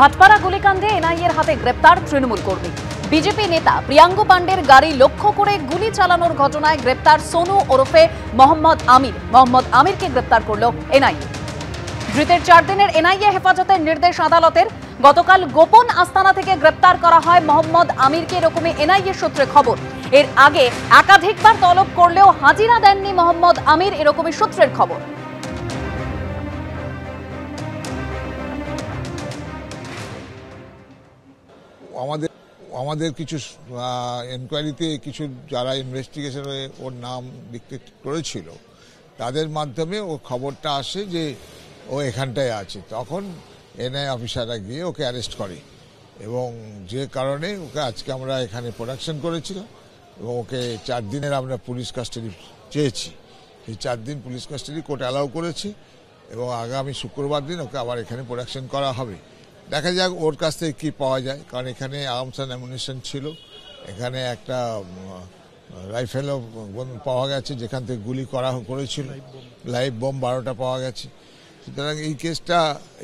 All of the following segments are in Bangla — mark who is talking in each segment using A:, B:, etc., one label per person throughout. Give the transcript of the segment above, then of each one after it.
A: ভাটপাড়া গুলিকাণ্ডে এনআইএর হাতে গ্রেপ্তার তৃণমূল কর্মী। বিজেপি নেতা প্রিয়াঙ্গ পাণ্ডের গাড়ি লক্ষ্য করে গুলি চালানোর ঘটনায় গ্রেপ্তার সোনু ওরফে মোহাম্মদ আমির। মোহাম্মদ আমিরকে গ্রেপ্তার করল এনআইএ। ধৃতের 4 দিনের এনআইএ হেফাজতের নির্দেশ আদালতের। গতকাল গোপন আস্তানা থেকে গ্রেপ্তার করা হয় মোহাম্মদ আমিরকে, এরকমই এনআইএ সূত্রে খবর। এর আগে একাধিকবার তলব করলেও হাজিরা দেননি মোহাম্মদ আমির, এরকমই সূত্রের খবর।
B: আমাদের কিছু এনকোয়ারিতে কিছু যারা ইনভেস্টিগেশনে ওর নাম ডিক্টেট করেছিল তাদের মাধ্যমে ও খবরটা আসে যে ও এখানটায় আছে। তখন এনআই অফিসাররা গিয়ে ওকে অ্যারেস্ট করে এবং যে কারণে ওকে আজকে আমরা এখানে প্রোডাকশন করেছিলাম এবং ওকে 4 দিনের আমরা পুলিশ কাস্টাডি চেয়েছি। এই 4 দিন পুলিশ কাস্টাডি কোর্ট অ্যালাউ করেছে এবং আগামী শুক্রবার দিন ওকে আবার এখানে প্রোডাকশন করা হবে। দেখা যাক ওর কাছ থেকে কী পাওয়া যায়, কারণ এখানে আর্মস অ্যান্ড অ্যামুনিশন ছিল, এখানে একটা রাইফেলও পাওয়া গেছে যেখান থেকে গুলি করেছিল, লাইভ বোম 12টা পাওয়া গেছে। সুতরাং এই কেসটা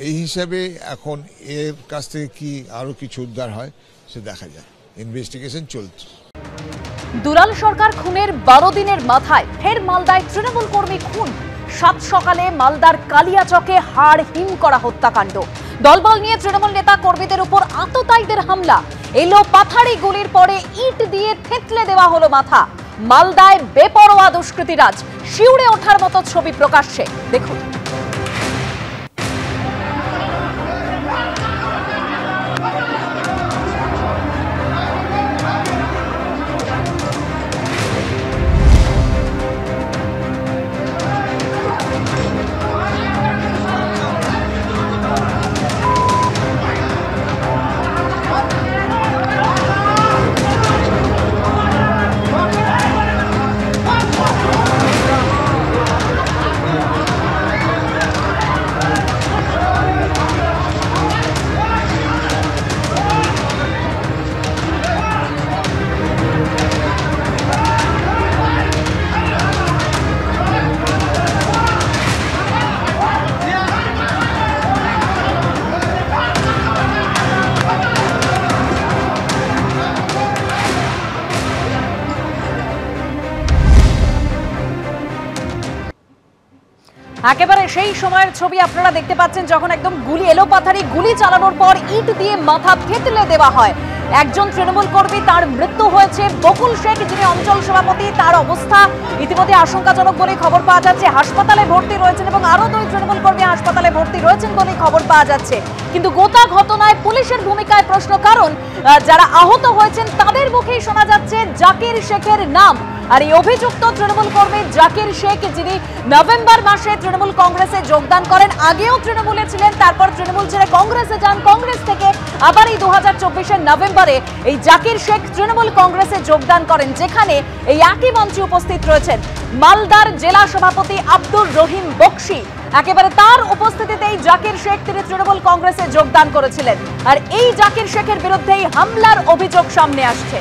B: এই হিসাবে এখন এর কাছ থেকে কি আরও কিছু উদ্ধার হয় সে দেখা যায়, ইনভেস্টিগেশন চলছে।
A: দুলাল সরকার খুনের 12 দিনের মাথায় ফের মালদায় তৃণমূল কর্মী খুন। 7 সকালে মালদার কালিয়াচকে হাড় হিম করা হত্যাকাণ্ড। দলবল নিয়ে তৃণমূল নেতা কর্মীদের উপর আততায়ীদের হামলা। এলো পাথাড়ি গুলির পরে ইট দিয়ে থেতলে দেওয়া হলো মাথা। মালদায় বেপরোয়া দুষ্কৃতীরাজ, শিউরে ওঠার মতো ছবি প্রকাশ্যে, দেখুন। একেবারে সেই সময়ের ছবি আপনারা দেখতে পাচ্ছেন যখন একদম গুলি এলোপাথারি গুলি চালানোর পর ইট দিয়ে মাথা থেতলে দেওয়া হয়। একজন তৃণমূল কর্মী, তার মৃত্যু হয়েছে। বকুল শেখ, যিনি অঞ্চল সভাপতি, তার অবস্থা ইতিমধ্যে আশঙ্কাজনক বলে খবর পাওয়া যাচ্ছে। হাসপাতালে ভর্তি রয়েছেন এবং আরো 2 তৃণমূল কর্মী হাসপাতালে ভর্তি রয়েছেন বলে খবর পাওয়া যাচ্ছে। কিন্তু গোটা ঘটনায় পুলিশের ভূমিকায় প্রশ্ন, কারণ যারা আহত হয়েছেন তাদের মুখেই শোনা যাচ্ছে জাকির শেখের নাম। আর এই অভিযুক্ত তৃণমূল কর্মী জাকির শেখ, যিনি নভেম্বর মাসে তৃণমূল কংগ্রেসে যোগদান করেন, আগেও তৃণমূলে ছিলেন, তারপর তৃণমূল ছেড়ে কংগ্রেসে যান, কংগ্রেস থেকে আবার এই 2024-এর নভেম্বরে এই জাকির শেখ তৃণমূল কংগ্রেসে যোগদান করেন, যেখানে এই একই মঞ্চে উপস্থিত রয়েছেন মালদার জেলা সভাপতি আব্দুর রহিম বক্সি। একেবারে তার উপস্থিতিতেই জাকির শেখ তিনি তৃণমূল কংগ্রেসে যোগদান করেছিলেন। আর এই জাকির শেখের বিরুদ্ধেই হামলার অভিযোগ সামনে আসছে।